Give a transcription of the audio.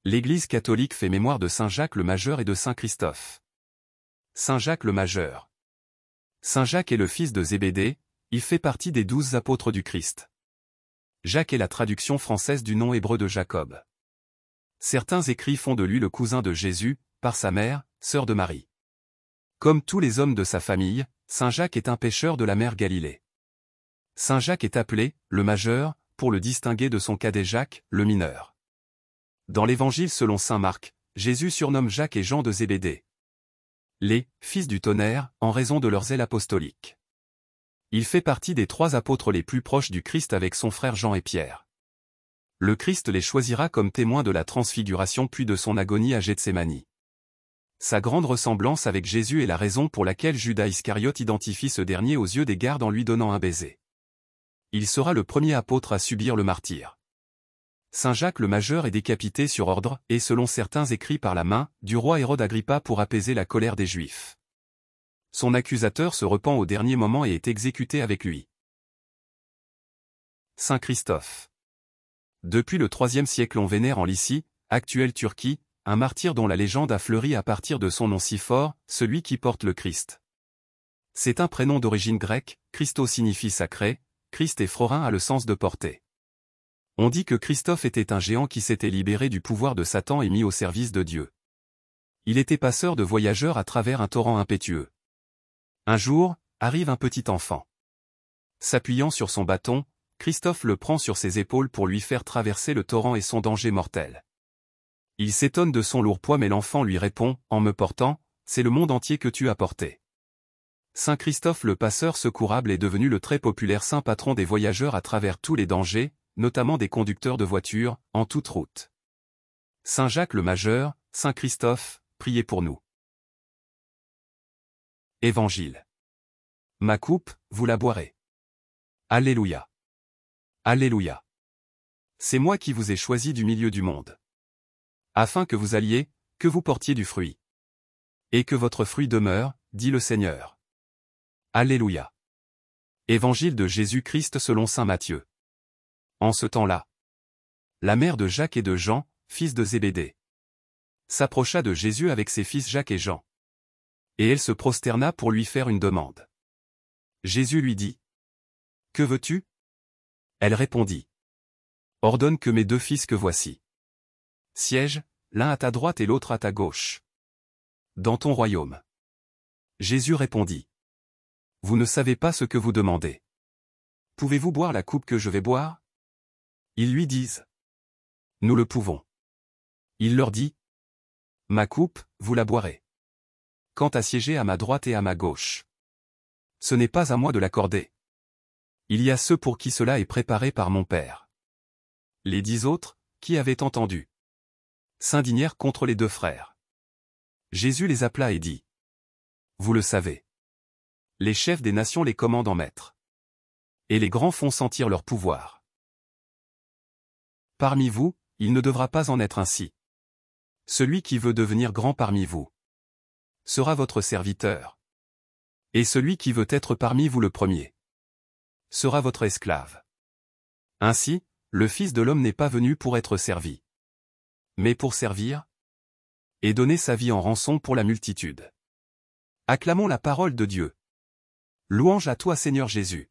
L'Église catholique fait mémoire de Saint Jacques le Majeur et de Saint Christophe. Saint Jacques le Majeur. Saint Jacques est le fils de Zébédée, il fait partie des 12 apôtres du Christ. Jacques est la traduction française du nom hébreu de Jacob. Certains écrits font de lui le cousin de Jésus, par sa mère, sœur de Marie. Comme tous les hommes de sa famille, Saint Jacques est un pêcheur de la mer Galilée. Saint Jacques est appelé « le majeur » pour le distinguer de son cadet Jacques, le mineur. Dans l'Évangile selon saint Marc, Jésus surnomme Jacques et Jean de Zébédée les « fils du tonnerre » en raison de leur zèle apostolique. Il fait partie des 3 apôtres les plus proches du Christ avec son frère Jean et Pierre. Le Christ les choisira comme témoins de la transfiguration puis de son agonie à Gethsémani. Sa grande ressemblance avec Jésus est la raison pour laquelle Judas Iscariote identifie ce dernier aux yeux des gardes en lui donnant un baiser. Il sera le premier apôtre à subir le martyre. Saint Jacques le Majeur est décapité sur ordre, et selon certains écrits par la main, du roi Hérode Agrippa pour apaiser la colère des Juifs. Son accusateur se repent au dernier moment et est exécuté avec lui. Saint Christophe. Depuis le IIIe siècle on vénère en Lycie, actuelle Turquie, un martyr dont la légende a fleuri à partir de son nom si fort, celui qui porte le Christ. C'est un prénom d'origine grecque, Christo signifie sacré, Christ et Frorin a le sens de porter. On dit que Christophe était un géant qui s'était libéré du pouvoir de Satan et mis au service de Dieu. Il était passeur de voyageurs à travers un torrent impétueux. Un jour, arrive un petit enfant. S'appuyant sur son bâton, Christophe le prend sur ses épaules pour lui faire traverser le torrent et son danger mortel. Il s'étonne de son lourd poids mais l'enfant lui répond, en me portant, c'est le monde entier que tu as porté. Saint Christophe le passeur secourable est devenu le très populaire saint patron des voyageurs à travers tous les dangers, notamment des conducteurs de voitures, en toute route. Saint Jacques le Majeur, Saint Christophe, priez pour nous. Évangile. Ma coupe, vous la boirez. Alléluia. Alléluia. C'est moi qui vous ai choisi du milieu du monde. Afin que vous alliez, que vous portiez du fruit. Et que votre fruit demeure, dit le Seigneur. Alléluia. Évangile de Jésus-Christ selon saint Matthieu. En ce temps-là, la mère de Jacques et de Jean, fils de Zébédée, s'approcha de Jésus avec ses fils Jacques et Jean. Et elle se prosterna pour lui faire une demande. Jésus lui dit, « Que veux-tu » Elle répondit, « Ordonne que mes 2 fils que voici siègent, l'un à ta droite et l'autre à ta gauche, dans ton royaume. » Jésus répondit, « Vous ne savez pas ce que vous demandez. Pouvez-vous boire la coupe que je vais boire » Ils lui disent, « Nous le pouvons. » Il leur dit, « Ma coupe, vous la boirez. Quant à siéger à ma droite et à ma gauche, ce n'est pas à moi de l'accorder. Il y a ceux pour qui cela est préparé par mon Père. » Les 10 autres, qui avaient entendu, s'indignèrent contre les 2 frères. Jésus les appela et dit, « Vous le savez. Les chefs des nations les commandent en maître. Et les grands font sentir leur pouvoir. Parmi vous, il ne devra pas en être ainsi. Celui qui veut devenir grand parmi vous sera votre serviteur. Et celui qui veut être parmi vous le premier sera votre esclave. Ainsi, le Fils de l'homme n'est pas venu pour être servi, mais pour servir et donner sa vie en rançon pour la multitude. Acclamons la parole de Dieu. Louange à toi Seigneur Jésus.